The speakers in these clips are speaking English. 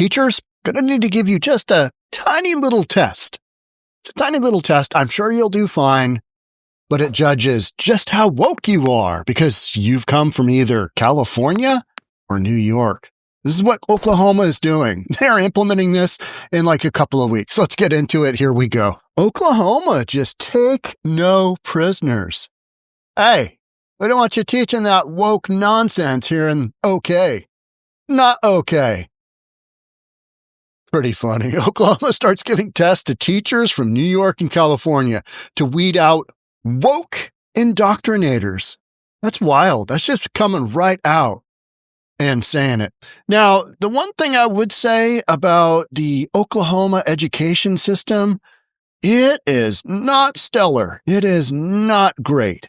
Teachers, gonna need to give you just a tiny little test. It's a tiny little test. I'm sure you'll do fine, but it judges just how woke you are because you've come from either California or New York. This is what Oklahoma is doing. They're implementing this in like a couple of weeks. Let's get into it. Here we go. Oklahoma, just take no prisoners. Hey, we don't want you teaching that woke nonsense here in OK. Not okay. Pretty funny. Oklahoma starts giving tests to teachers from New York and California to weed out woke indoctrinators. That's wild. That's just coming right out and saying it. Now, the one thing I would say about the Oklahoma education system, it is not stellar. It is not great.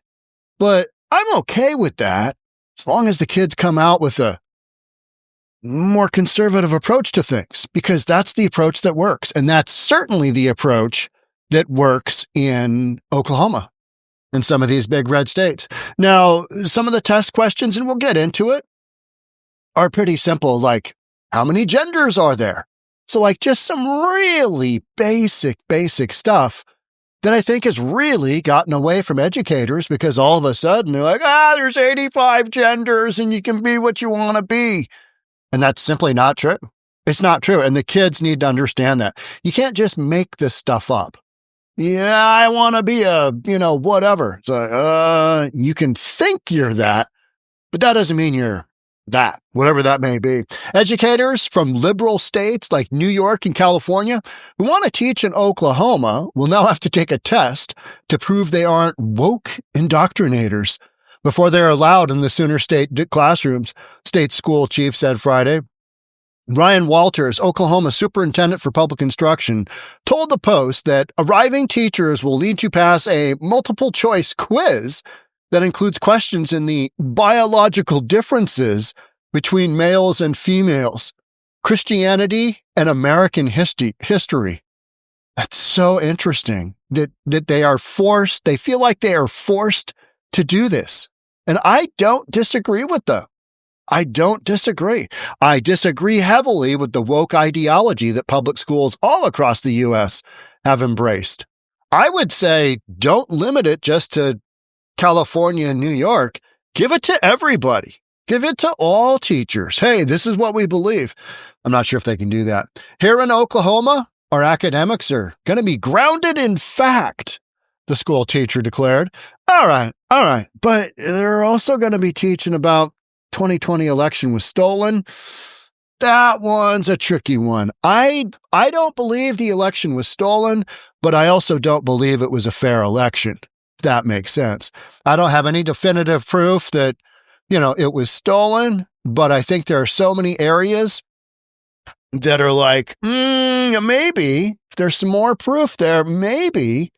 But I'm okay with that as long as the kids come out with a more conservative approach to things, because that's the approach that works. And that's certainly the approach that works in Oklahoma and some of these big red states. Now, some of the test questions, and we'll get into it, are pretty simple, like how many genders are there? So like just some really basic stuff that I think has really gotten away from educators because all of a sudden they're like, there's 85 genders and you can be what you want to be. And that's simply not true. It's not true. And the kids need to understand that. You can't just make this stuff up. Yeah, I want to be a, whatever. So, you can think you're that, but that doesn't mean you're that, whatever that may be. Educators from liberal states like New York and California who want to teach in Oklahoma will now have to take a test to prove they aren't woke indoctrinators before they're allowed in the Sooner State classrooms, state school chief said Friday. Ryan Walters, Oklahoma superintendent for public instruction, told the Post that arriving teachers will need to pass a multiple-choice quiz that includes questions in the biological differences between males and females, Christianity and American history. That's so interesting that they are forced, they feel like they are forced to do this. And I don't disagree with them. I don't disagree. I disagree heavily with the woke ideology that public schools all across the U.S. have embraced. I would say don't limit it just to California and New York. Give it to everybody. Give it to all teachers. Hey, this is what we believe. I'm not sure if they can do that. Here in Oklahoma, our academics are going to be grounded in fact, the school teacher declared. All right. But they're also going to be teaching about 2020 election was stolen. That one's a tricky one. I don't believe the election was stolen, but I also don't believe it was a fair election, if that makes sense. I don't have any definitive proof that, it was stolen, but I think there are so many areas that are like, maybe, if there's some more proof there, maybe.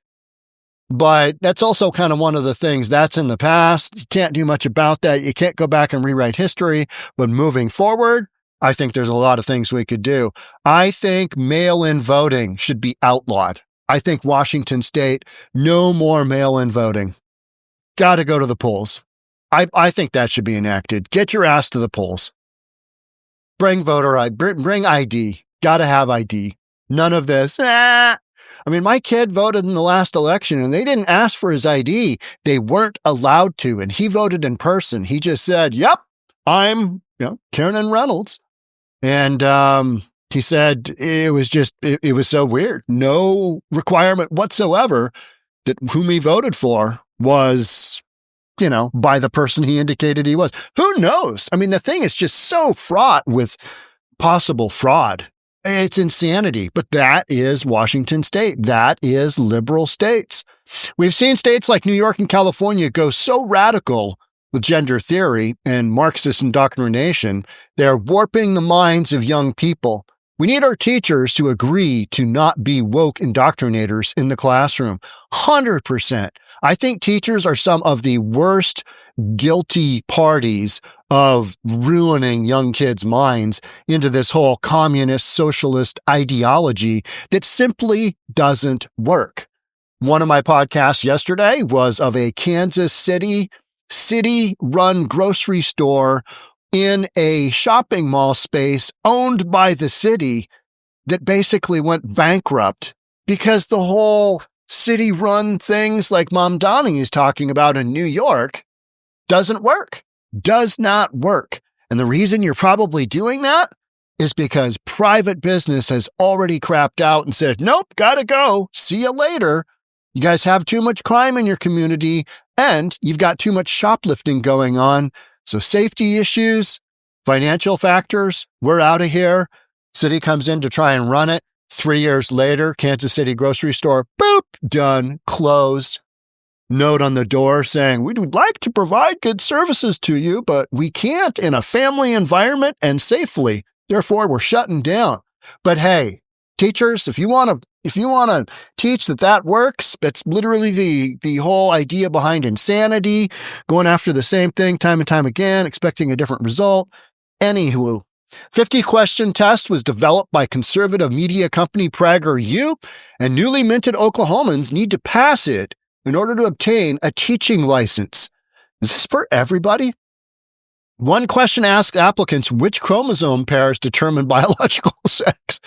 But that's also kind of one of the things that's in the past. You can't do much about that. You can't go back and rewrite history. But moving forward, I think there's a lot of things we could do. I think mail-in voting should be outlawed. I think Washington State, no more mail-in voting. Got to go to the polls. I think that should be enacted. Get your ass to the polls. Bring voter ID. Bring ID. Got to have ID. None of this. My kid voted in the last election and they didn't ask for his ID. They weren't allowed to. And he voted in person. He just said, yep, I'm Kiernan Reynolds. And he said it was so weird. No requirement whatsoever that whom he voted for was, by the person he indicated he was. Who knows? The thing is just so fraught with possible fraud. It's insanity, but that is Washington State. That is liberal states. We've seen states like New York and California go so radical with gender theory and Marxist indoctrination, they're warping the minds of young people. We need our teachers to agree to not be woke indoctrinators in the classroom. 100%. I think teachers are some of the worst guilty parties of ruining young kids' minds into this whole communist socialist ideology that simply doesn't work. One of my podcasts yesterday was of a Kansas city-run grocery store in a shopping mall space owned by the city that basically went bankrupt because the whole city-run things like Mom Donnie is talking about in New York doesn't work, does not work. And the reason you're probably doing that is because private business has already crapped out and said, nope, gotta go. See you later. You guys have too much crime in your community and you've got too much shoplifting going on. So safety issues, financial factors, we're out of here. City comes in to try and run it. 3 years later, Kansas City grocery store, boop, done, closed. Note on the door saying, we would like to provide good services to you, but we can't in a family environment and safely. Therefore, we're shutting down. But hey, teachers, if you want to teach that works, that's literally the whole idea behind insanity, going after the same thing time and time again, expecting a different result. Anywho, 50-question test was developed by conservative media company PragerU, and newly minted Oklahomans need to pass it in order to obtain a teaching license. Is this for everybody? One question asked applicants which chromosome pairs determine biological sex.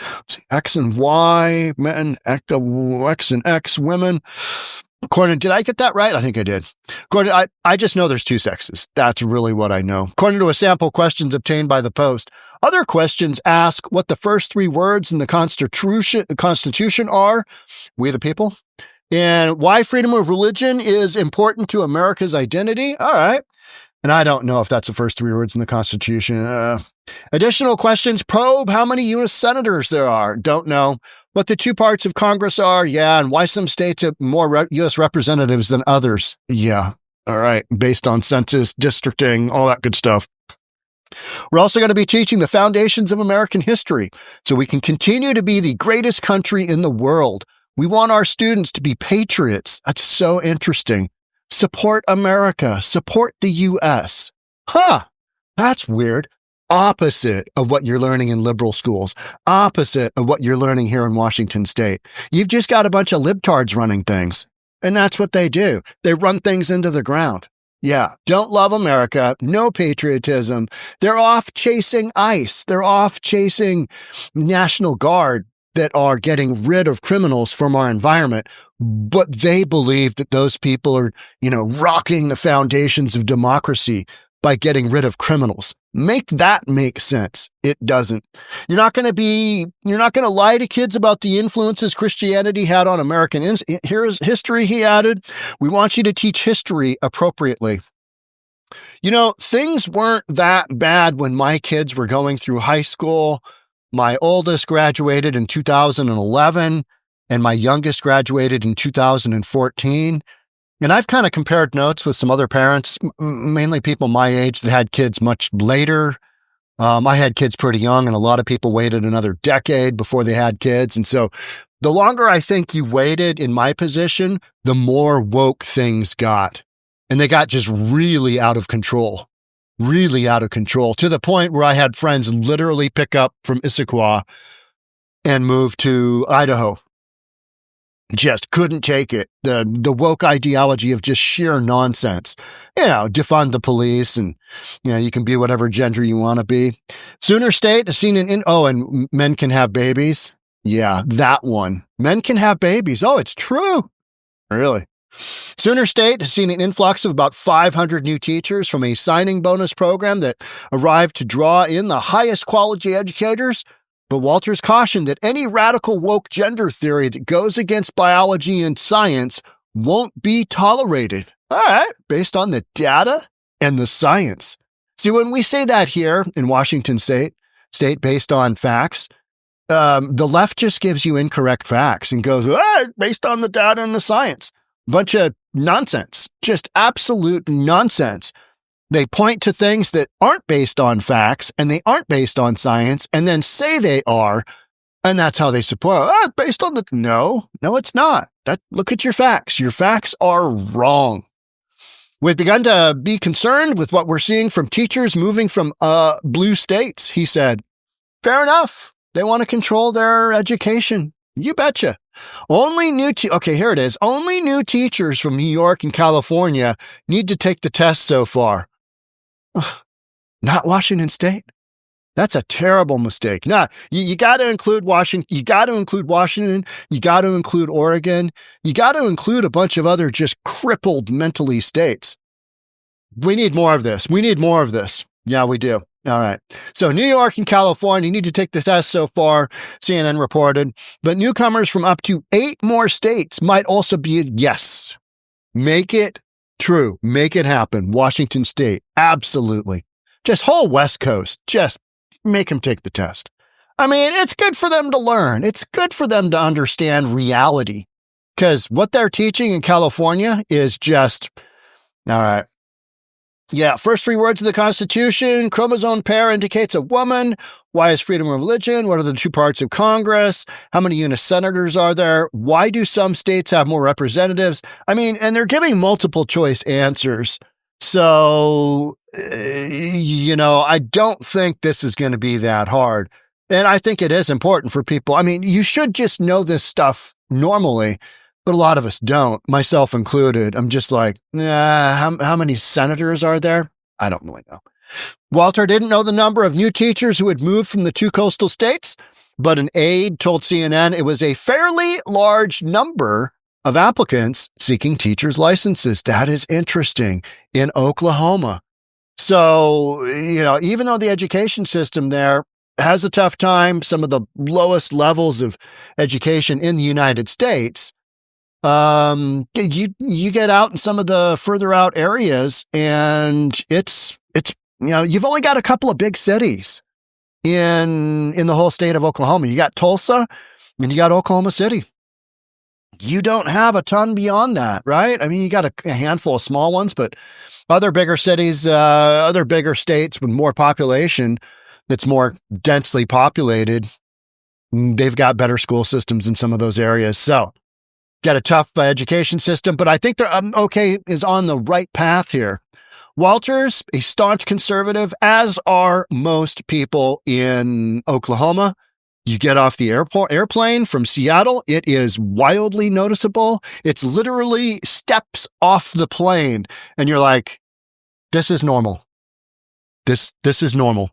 X and Y, men, X and X, women. Did I get that right? I think I did. I just know there's two sexes. That's really what I know. According to a sample questions obtained by the Post, other questions ask what the first three words in the Constitution are, we the people, and why freedom of religion is important to America's identity. All right. And I don't know if that's the first three words in the Constitution. Additional questions probe how many U.S. senators there are. Don't know. What the two parts of Congress are. Yeah. And why some states have more U.S. representatives than others. Yeah. All right. Based on census, districting, all that good stuff. We're also going to be teaching the foundations of American history so we can continue to be the greatest country in the world. We want our students to be patriots. That's so interesting. Support America. Support the U.S. That's weird. Opposite of what you're learning in liberal schools. Opposite of what you're learning here in Washington State. You've just got a bunch of libtards running things. And that's what they do. They run things into the ground. Yeah, don't love America. No patriotism. They're off chasing ICE. They're off chasing National Guard that are getting rid of criminals from our environment, but they believe that those people are, rocking the foundations of democracy by getting rid of criminals. Make that make sense. It doesn't. You're not going to lie to kids about the influences Christianity had on American history, he added. We want you to teach history appropriately. Things weren't that bad when my kids were going through high school. My oldest graduated in 2011, and my youngest graduated in 2014. And I've kind of compared notes with some other parents, mainly people my age that had kids much later. I had kids pretty young, and a lot of people waited another decade before they had kids. And so the longer I think you waited in my position, the more woke things got. And they got just really out of control. Really out of control, to the point where I had friends literally pick up from Issaquah and move to Idaho. Just couldn't take it. The woke ideology of just sheer nonsense. Defund the police and, you can be whatever gender you want to be. Sooner State has seen and men can have babies. Yeah, that one. Men can have babies. Oh, it's true. Really? Sooner State has seen an influx of about 500 new teachers from a signing bonus program that arrived to draw in the highest quality educators. But Walters cautioned that any radical woke gender theory that goes against biology and science won't be tolerated. All right, based on the data and the science. See, when we say that here in Washington State based on facts, the left just gives you incorrect facts and goes, based on the data and the science. Bunch of nonsense, just absolute nonsense. They point to things that aren't based on facts and they aren't based on science and then say they are. And that's how they support, it's based on no, it's not. Look at your facts. Your facts are wrong. We've begun to be concerned with what we're seeing from teachers moving from blue states, he said. Fair enough. They want to control their education. You betcha. Here it is. Only new teachers from New York and California need to take the test so far. Not Washington State. That's a terrible mistake. Nah, you got to include Washington. You got to include Washington. You got to include Oregon. You got to include a bunch of other just crippled mentally states. We need more of this. We need more of this. Yeah, we do. All right. So New York and California need to take the test so far, CNN reported. But newcomers from up to 8 more states might also be a yes. Make it true. Make it happen. Washington State. Absolutely. Just whole West Coast. Just make them take the test. I mean, it's good for them to learn. It's good for them to understand reality. Because what they're teaching in California is just, all right. Yeah, first 3 words of the Constitution. Chromosome pair indicates a woman. Why is freedom of religion? What are the 2 parts of Congress? How many U.S. senators are there? Why do some states have more representatives? I mean, and they're giving multiple choice answers. So, I don't think this is going to be that hard. And I think it is important for people. I mean, you should just know this stuff normally, but a lot of us don't, myself included. I'm just like, how many senators are there? I don't really know. Walter didn't know the number of new teachers who had moved from the 2 coastal states, but an aide told CNN it was a fairly large number of applicants seeking teachers' licenses. That is interesting. In Oklahoma. So, even though the education system there has a tough time, some of the lowest levels of education in the United States, you get out in some of the further out areas and it's you've only got a couple of big cities in the whole state of Oklahoma. You got Tulsa and you got Oklahoma City. You don't have a ton beyond that, right? I mean, you got a handful of small ones, but other bigger cities, other bigger states with more population that's more densely populated, they've got better school systems in some of those areas. So, got a tough education system, but I think they're is on the right path here. Walter's a staunch conservative, as are most people in Oklahoma. You get off the airplane from Seattle, it is wildly noticeable. It's literally steps off the plane, and you're like, this is normal. This is normal.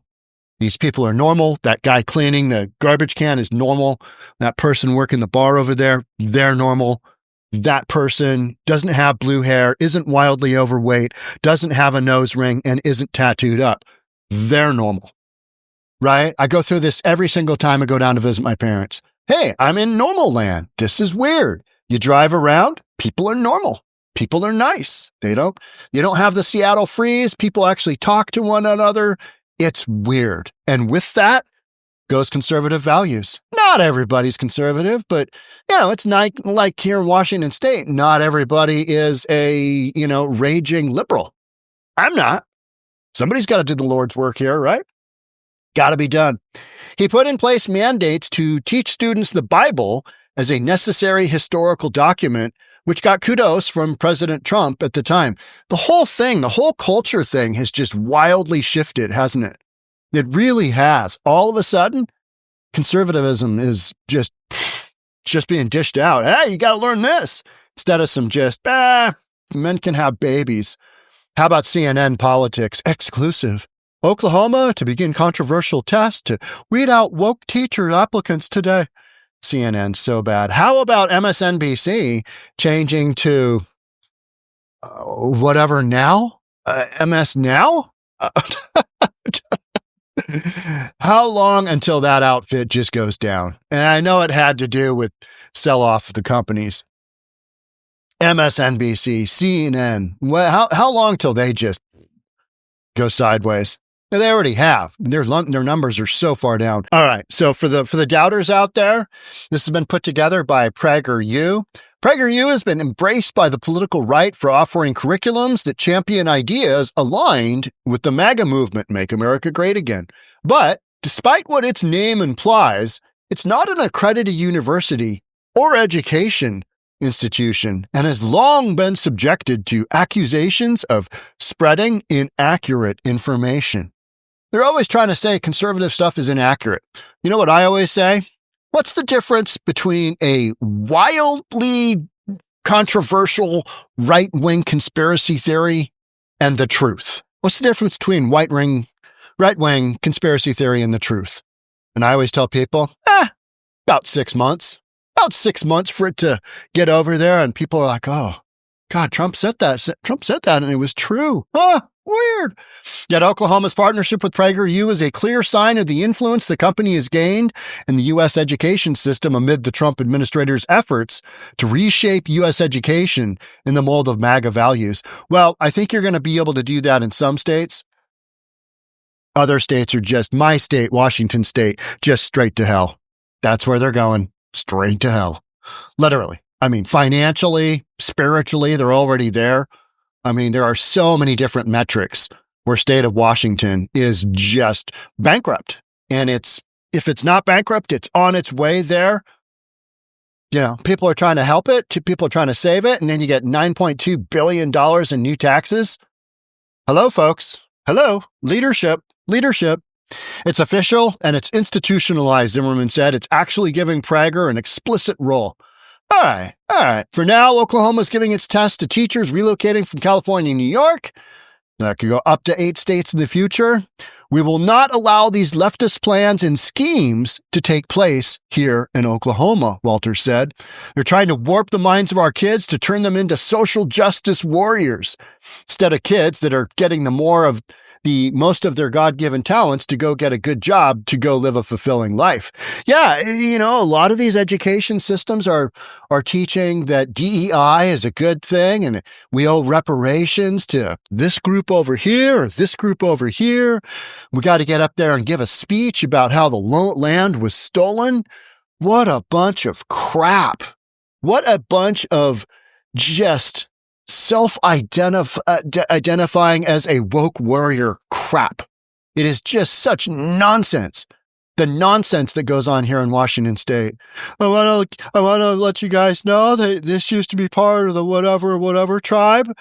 These people are normal. That guy cleaning the garbage can is normal. That person working the bar over there, they're normal. That person doesn't have blue hair, isn't wildly overweight, doesn't have a nose ring, and isn't tattooed up. They're normal. Right? I go through this every single time I go down to visit my parents. Hey, I'm in normal land. This is weird. You drive around, people are normal. People are nice. You don't have the Seattle freeze. People actually talk to one another. It's weird. And with that goes conservative values. Not everybody's conservative, but it's not like here in Washington State. Not everybody is a, raging liberal. I'm not. Somebody's got to do the Lord's work here, right? Got to be done. He put in place mandates to teach students the Bible as a necessary historical document, which got kudos from President Trump at the time. The whole culture thing has just wildly shifted, hasn't it? It really has. All of a sudden, conservatism is just being dished out. Hey, you got to learn this. Instead of some men can have babies. How about CNN politics? Exclusive. Oklahoma to begin controversial test to weed out woke teacher applicants today. CNN, so bad. How about MSNBC changing to whatever now? MS Now? How long until that outfit just goes down? And I know it had to do with sell-off of the companies. MSNBC, CNN. Well, how long till they just go sideways? They already have. Their numbers are so far down. All right. So for the doubters out there, this has been put together by PragerU. PragerU has been embraced by the political right for offering curriculums that champion ideas aligned with the MAGA movement, Make America Great Again. But despite what its name implies, it's not an accredited university or education institution and has long been subjected to accusations of spreading inaccurate information. They're always trying to say conservative stuff is inaccurate. You know what I always say? What's the difference between a wildly controversial right-wing conspiracy theory and the truth? What's the difference between right-wing conspiracy theory and the truth. And I always tell people, about 6 months. About 6 months for it to get over there. And people are like, oh, God, Trump said that. Trump said that, and it was true. Weird. Yet Oklahoma's partnership with PragerU is a clear sign of the influence the company has gained in the U.S. education system amid the Trump administrator's efforts to reshape U.S. education in the mold of MAGA values. Well, I think you're going to be able to do that in some states. Other states are just my state, Washington State, just straight to hell. That's where they're going, straight to hell. Literally. I mean, financially, spiritually, they're already there. I mean, there are so many different metrics where state of Washington is just bankrupt. And if it's not bankrupt, it's on its way there. You know, people are trying to help it. People are trying to save it. And then you get $9.2 billion in new taxes. Hello, folks. Hello. Leadership. It's official and it's institutionalized, Zimmerman said. It's actually giving Prager an explicit role. All right. For now, Oklahoma is giving its test to teachers relocating from California and New York. That could go up to 8 states in the future. We will not allow these leftist plans and schemes to take place here in Oklahoma, Walters said. They're trying to warp the minds of our kids to turn them into social justice warriors instead of kids that are getting most of their God-given talents to go get a good job, to go live a fulfilling life. Yeah, you know, a lot of these education systems are teaching that DEI is a good thing and we owe reparations to this group over here or this group over here. We got to get up there and give a speech about how the land was stolen. What a bunch of crap. What a bunch of just self-identifying as a woke warrior crap. It is just such nonsense. The nonsense that goes on here in Washington State. I want to let you guys know that this used to be part of the whatever tribe.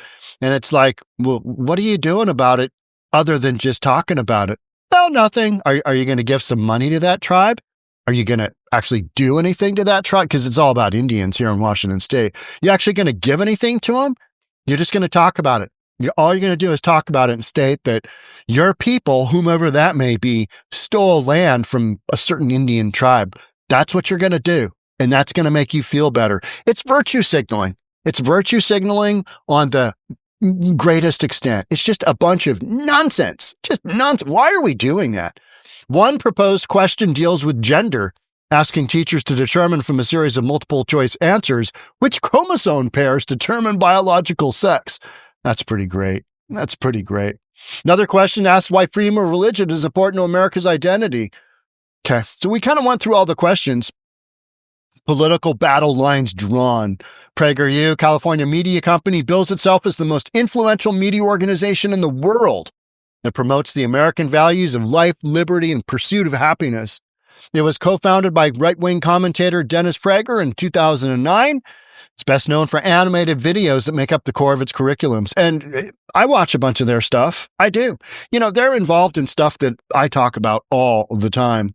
And it's like, well, what are you doing about it other than just talking about it? Well, nothing. Are you going to give some money to that tribe? Are you going to actually do anything to that tribe? Because it's all about Indians here in Washington State. You actually going to give anything to them? You're just going to talk about it. All you're going to do is talk about it and state that your people, whomever that may be, stole land from a certain Indian tribe. That's what you're going to do. And that's going to make you feel better. It's virtue signaling. It's virtue signaling on the greatest extent. It's just a bunch of nonsense. Just nonsense. Why are we doing that? One proposed question deals with gender, asking teachers to determine from a series of multiple choice answers which chromosome pairs determine biological sex. That's pretty great. Another question asks why freedom of religion is important to America's identity. Okay, so we kind of went through all the questions. Political battle lines drawn. PragerU, California media company, bills itself as the most influential media organization in the world that promotes the American values of life, liberty, and pursuit of happiness. It was co-founded by right-wing commentator Dennis Prager in 2009. It's best known for animated videos that make up the core of its curriculums. And I watch a bunch of their stuff. I do. You know, they're involved in stuff that I talk about all the time.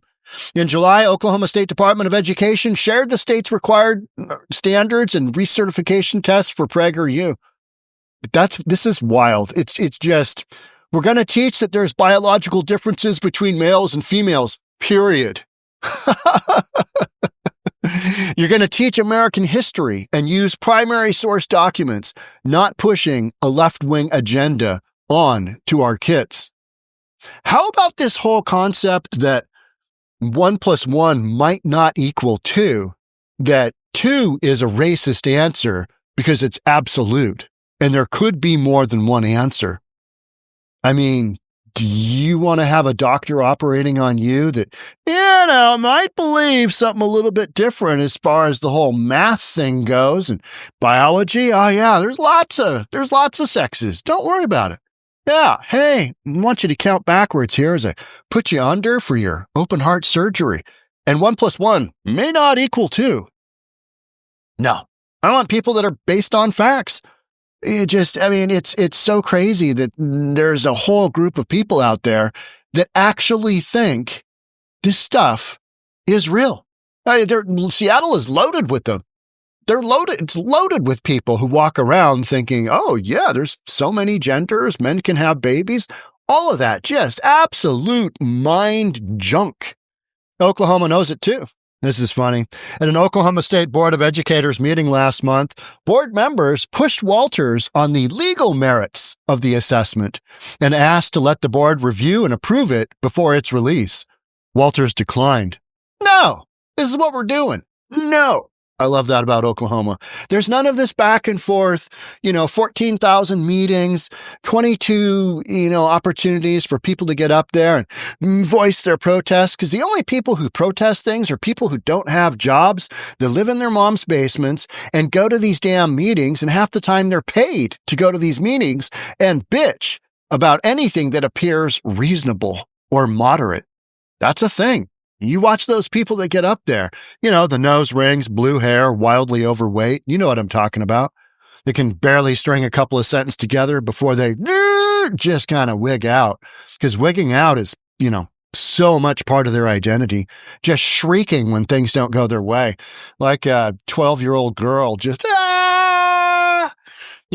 In July, Oklahoma State Department of Education shared the state's required standards and recertification tests for PragerU. This is wild. It's just, we're going to teach that there's biological differences between males and females, period. You're going to teach American history and use primary source documents, not pushing a left-wing agenda on to our kids. How about this whole concept that 1 + 1 might not equal 2, that 2 is a racist answer because it's absolute, and there could be more than one answer? I mean, do you want to have a doctor operating on you that, might believe something a little bit different as far as the whole math thing goes and biology? Oh yeah, there's lots of sexes. Don't worry about it. Yeah, hey, I want you to count backwards here as I put you under for your open heart surgery. And 1 + 1 may not equal 2. No, I want people that are based on facts. It's so crazy that there's a whole group of people out there that actually think this stuff is real. Seattle is loaded with them. It's loaded with people who walk around thinking, oh yeah, there's so many genders, men can have babies. All of that, just absolute mind junk. Oklahoma knows it too. This is funny. At an Oklahoma State Board of Educators meeting last month, board members pushed Walters on the legal merits of the assessment and asked to let the board review and approve it before its release. Walters declined. No, this is what we're doing. No. I love that about Oklahoma. There's none of this back and forth, 14,000 meetings, 22, opportunities for people to get up there and voice their protests. Because the only people who protest things are people who don't have jobs, that live in their mom's basements and go to these damn meetings. And half the time they're paid to go to these meetings and bitch about anything that appears reasonable or moderate. That's a thing. You watch those people that get up there, the nose rings, blue hair, wildly overweight. You know what I'm talking about. They can barely string a couple of sentences together before they just kind of wig out. Because wigging out is, so much part of their identity. Just shrieking when things don't go their way. Like a 12-year-old girl just, You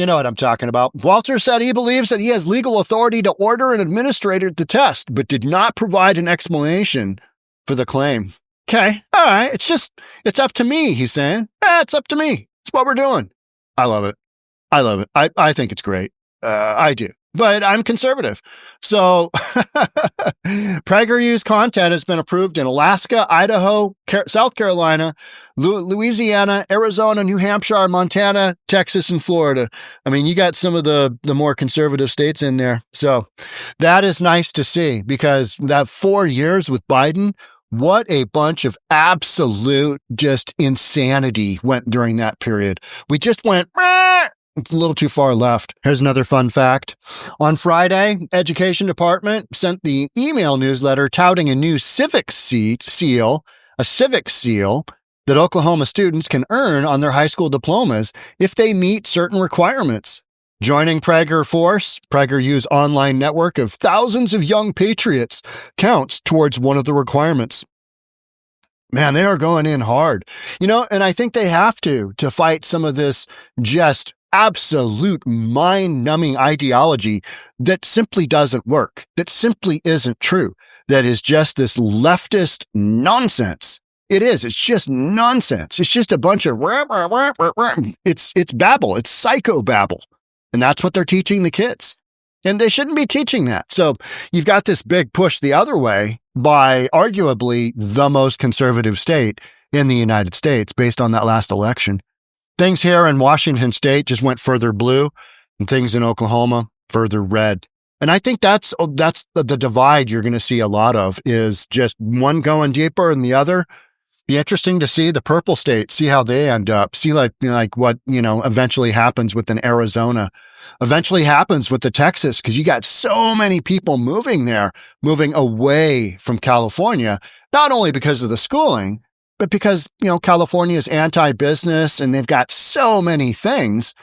know what I'm talking about. Walter said he believes that he has legal authority to order an administrator to test, but did not provide an explanation for the claim. Okay, all right, it's up to me, he's saying. It's up to me. It's what we're doing. I love it. I think it's great. I do. But I'm conservative. So PragerU's content has been approved in Alaska, Idaho, South Carolina, Louisiana, Arizona, New Hampshire, Montana, Texas, and Florida. I mean, you got some of the more conservative states in there. So that is nice to see, because that 4 years with Biden, what a bunch of absolute just insanity went during that period. We just went, it's a little too far left. Here's another fun fact. On Friday, Education Department sent the email newsletter touting a new civic seal that Oklahoma students can earn on their high school diplomas if they meet certain requirements. Joining PragerU's online network of thousands of young patriots counts towards one of the requirements. Man, they are going in hard. And I think they have to fight some of this just absolute mind-numbing ideology that simply doesn't work, that simply isn't true, that is just this leftist nonsense. It is. It's just nonsense. It's just a bunch of it's babble. It's psychobabble. And that's what they're teaching the kids. And they shouldn't be teaching that. So you've got this big push the other way by arguably the most conservative state in the United States based on that last election. Things here in Washington State just went further blue, and things in Oklahoma further red. And I think that's the divide you're going to see a lot of, is just one going deeper than the other. Be interesting to see the purple states, see how they end up, see like what, eventually happens within Arizona, eventually happens with the Texas, because you got so many people moving there, moving away from California, not only because of the schooling, but because, California is anti-business and they've got so many things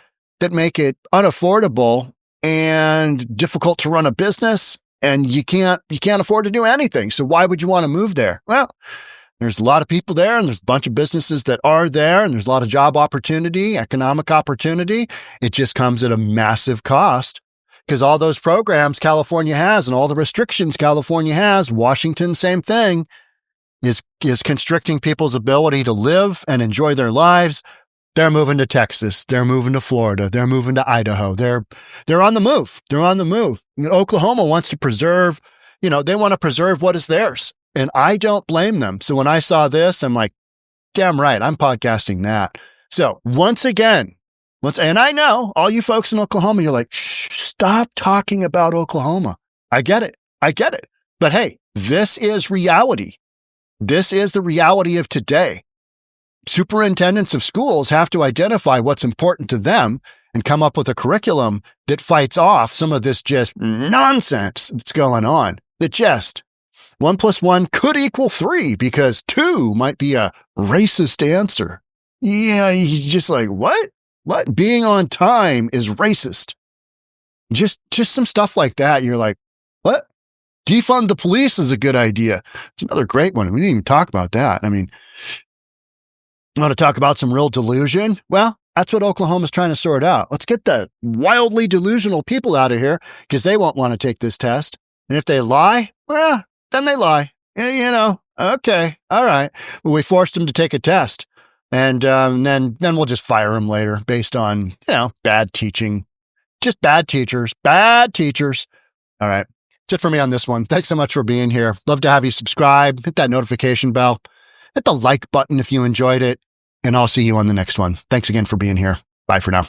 that make it unaffordable and difficult to run a business, and you can't afford to do anything. So why would you want to move there? Well, there's a lot of people there, and there's a bunch of businesses that are there, and there's a lot of job opportunity, economic opportunity. It just comes at a massive cost, because all those programs California has and all the restrictions California has, Washington, same thing, is constricting people's ability to live and enjoy their lives. They're moving to Texas. They're moving to Florida. They're moving to Idaho. They're on the move. They're on the move. Oklahoma wants to preserve, they want to preserve what is theirs. And I don't blame them. So when I saw this, I'm like, damn right, I'm podcasting that. So once again, and I know all you folks in Oklahoma, you're like, stop talking about Oklahoma. I get it. But hey, this is reality. This is the reality of today. Superintendents of schools have to identify what's important to them and come up with a curriculum that fights off some of this just nonsense that's going on. That just 1 + 1 could equal 3 because 2 might be a racist answer. Yeah, you're just like, what? What? Being on time is racist. Just some stuff like that. You're like, what? Defund the police is a good idea. It's another great one. We didn't even talk about that. I mean, you want to talk about some real delusion? Well, that's what Oklahoma's trying to sort out. Let's get the wildly delusional people out of here, because they won't want to take this test. And if they lie, well, then they lie. Okay, all right. Well, we forced them to take a test. And then we'll just fire them later based on, bad teaching. Just bad teachers. Bad teachers. All right. That's it for me on this one. Thanks so much for being here. Love to have you subscribe. Hit that notification bell. Hit the like button if you enjoyed it. And I'll see you on the next one. Thanks again for being here. Bye for now.